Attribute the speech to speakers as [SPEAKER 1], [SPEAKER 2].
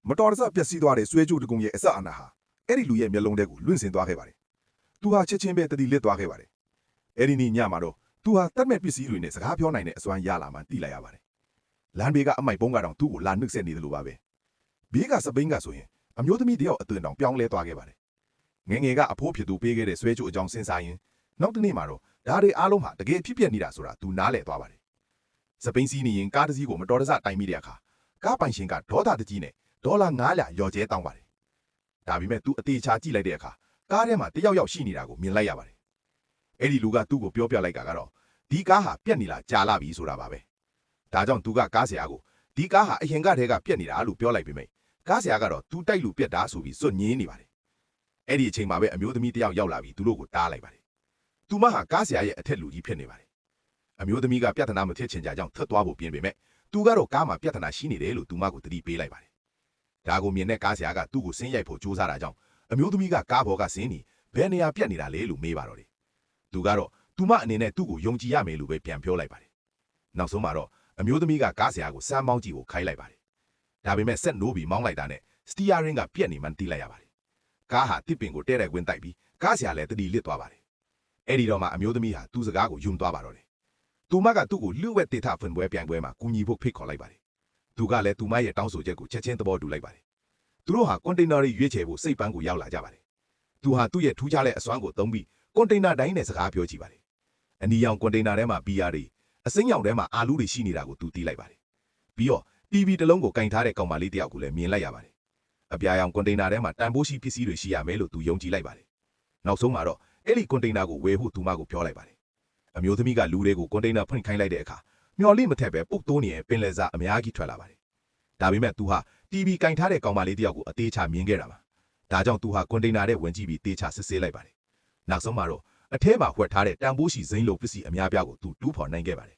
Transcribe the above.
[SPEAKER 1] မတော်တဆပျက်စီးသွားတဲ့ဆွဲကြိုးတကုံရဲ့အစအနဟာအဲ့ဒီလူရဲ့မျက်လုံးထဲကိုလွင့်စင်သွားခဲ့ပါတယ်။သူဟာချက်ချင်းပဲတတိလစ်သွားခဲ့ပါတယ်။အဲ့ဒီနေ့ညမှာတော့သူဟာတတ်မဲ့ပစ္စည်းတွေနဲ့စကားပြောနိုင်တဲ့အစွမ်းရလာမှသိလိုက်ရပါတယ်။လမ်းဘေးကအမိုက်ပုံးကတော့သူ့ကိုလာနှုတ်ဆက်နေတယ်လို့ပါပဲ။ဘေးကစပိန်ကဆိုရင်အမျိုးသမီးတယောက်အသွင်တောင်ပြောင်းလဲသွားခဲ့ပါတယ်။ငယ်ငယ်ကအဖိုးဖြစ်သူပေးခဲ့တဲ့ဆွဲကြိုးအကြောင်းစဉ်းစားရင်နောက်တစ်နေ့မှာတော့ဒါတွေအားလုံးဟာတကယ်ဖြစ်ပျက်နေတာဆိုတာသူနားလည်သွားပါတယ်။စပိန်စီးနေရင်ကားတစ်စီးကိုမတော်တဆတိုင်မိတဲ့အခါကားပိုင်ရှင်ကဒေါသတကြီးနဲ့ဒေါ်လာ900ရော်ကျဲတောင်းပါတယ်။ဒါပေမဲ့သူအသေးချာကြည့်လိုက်တဲ့အခါကားထဲမှာတယောက်ယောက်ရှိနေတာကိုမြင်လိုက်ရပါတယ်။အဲ့ဒီလူကသူ့ကိုပြောပြလိုက်တာကတော့ဒီကားဟာပြက်နေလားကြာလာပြီဆိုတာပါပဲ။ဒါကြောင့်သူကကားဆရာကိုဒီကားဟာအရင်ကတည်းကပြက်နေတာလို့ပြောလိုက်ပေမဲ့ကားဆရာကတော့သူတိုက်လူပြက်တာဆိုပြီးစွတ်ငင်းနေပါတယ်။အဲ့ဒီအချိန်မှာပဲအမျိုးသမီးတယောက်ရောက်လာပြီးသူတို့ကိုတားလိုက်ပါတယ်။သူမဟာကားဆရာရဲ့အထက်လူကြီးဖြစ်နေပါတယ်။အမျိုးသမီးကပြဿနာမဖြစ်ချင်ကြကြောင်းထွက်သွားဖို့ပြင်ပေမဲ့သူကတော့ကားမှာပြဿနာရှိနေတယ်လို့သူမကိုတတိပေးလိုက်ပါတယ်။ဒါကိုမြင်တဲ့ကားဆရာကသူ့ကိုဆင်းရိုက်ဖို့ကြိုးစားတာကြောင့်အမျိုးသမီးကကားပေါ်ကဆင်းနေဘယ်နေရာပြက်နေတာလဲလို့မေးပါတော့တယ်။သူကတော့သူမအနေနဲ့သူ့ကိုယုံကြည်ရမယ်လို့ပဲပြန်ပြောလိုက်ပါတယ်။နောက်ဆုံးမှာတော့အမျိုးသမီးကကားဆရာကိုစမ်းမောင်းကြည့်ဖို့ခိုင်းလိုက်ပါတယ်။ဒါပေမဲ့ဆက်နိုးပြီးမောင်းလိုက်တာနဲ့စတီယာရင်းကပြက်နေမှန်းသိလိုက်ရပါတယ်။ကားဟာတစ်ပင်ကိုတဲတဲ့ကွင်းတိုက်ပြီးကားဆရာလည်းတတိလစ်သွားပါတယ်။အဲ့ဒီတော့မှအမျိုးသမီးဟာသူ့စကားကိုယုံသွားပါတော့တယ်။သူမကသူ့ကိုလှုပ်ဝက်တေထဖွင့်ပွဲပြိုင်ပွဲမှာကူညီဖို့ဖိတ်ခေါ်လိုက်ပါတယ်။သူကလည်းသူမရဲ့တောင်းဆိုချက်ကိုချက်ချင်းသဘောတူလိုက်ပါတယ်။သူတို့ဟာကွန်တိန်နာတွေရွေးချယ်ဖို့စိတ်ပန်းကိုရောက်လာကြပါတယ်။သူဟာသူ့ရဲ့ထူးခြားတဲ့အစွမ်းကိုသုံးပြီးကွန်တိန်နာတိုင်းနဲ့စကားပြောကြည့်ပါတယ်။အနီရောင်ကွန်တိန်နာထဲမှာဘီယာတွေအစိမ်းရောင်ထဲမှာအာလူးတွေရှိနေတာကိုသူသိလိုက်ပါတယ်။ပြီးတော့ TV တစ်လုံးကိုကင်ထားတဲ့ကောင်မလေးတယောက်ကိုလည်းမြင်လိုက်ရပါတယ်။အပြာရောင်ကွန်တိန်နာထဲမှာတန်ဖိုးရှိပစ္စည်းတွေရှိရမယ်လို့သူယုံကြည်လိုက်ပါတယ်။နောက်ဆုံးမှာတော့အဲ့ဒီကွန်တိန်နာကိုဝယ်ဖို့သူမကိုပြောလိုက်ပါတယ်။အမျိုးသမီးကလူတွေကိုကွန်တိန်နာဖွင့်ခိုင်းလိုက်တဲ့အခါမျော်လင့်မထက်ပဲပုတ်တိုးနေတဲ့ပင်လယ်စာအများကြီးထွက်လာပါတယ်။ဒါပေမဲ့သူဟာ TV ကင်ထားတဲ့ကောင်မလေးတယောက်ကိုအသေးချမြင်ခဲ့တာပါ။ဒါကြောင့်သူဟာကွန်တိန်နာထဲဝင်ကြည့်ပြီးတေးချစစ်ဆေးလိုက်ပါတယ်။နောက်ဆုံးမှာတော့အထဲမှာဝှက်ထားတဲ့တန်ဖိုးရှိဇိမ်းလိုပစ္စည်းအများပြားကိုသူတူးဖော်နိုင်ခဲ့ပါတယ်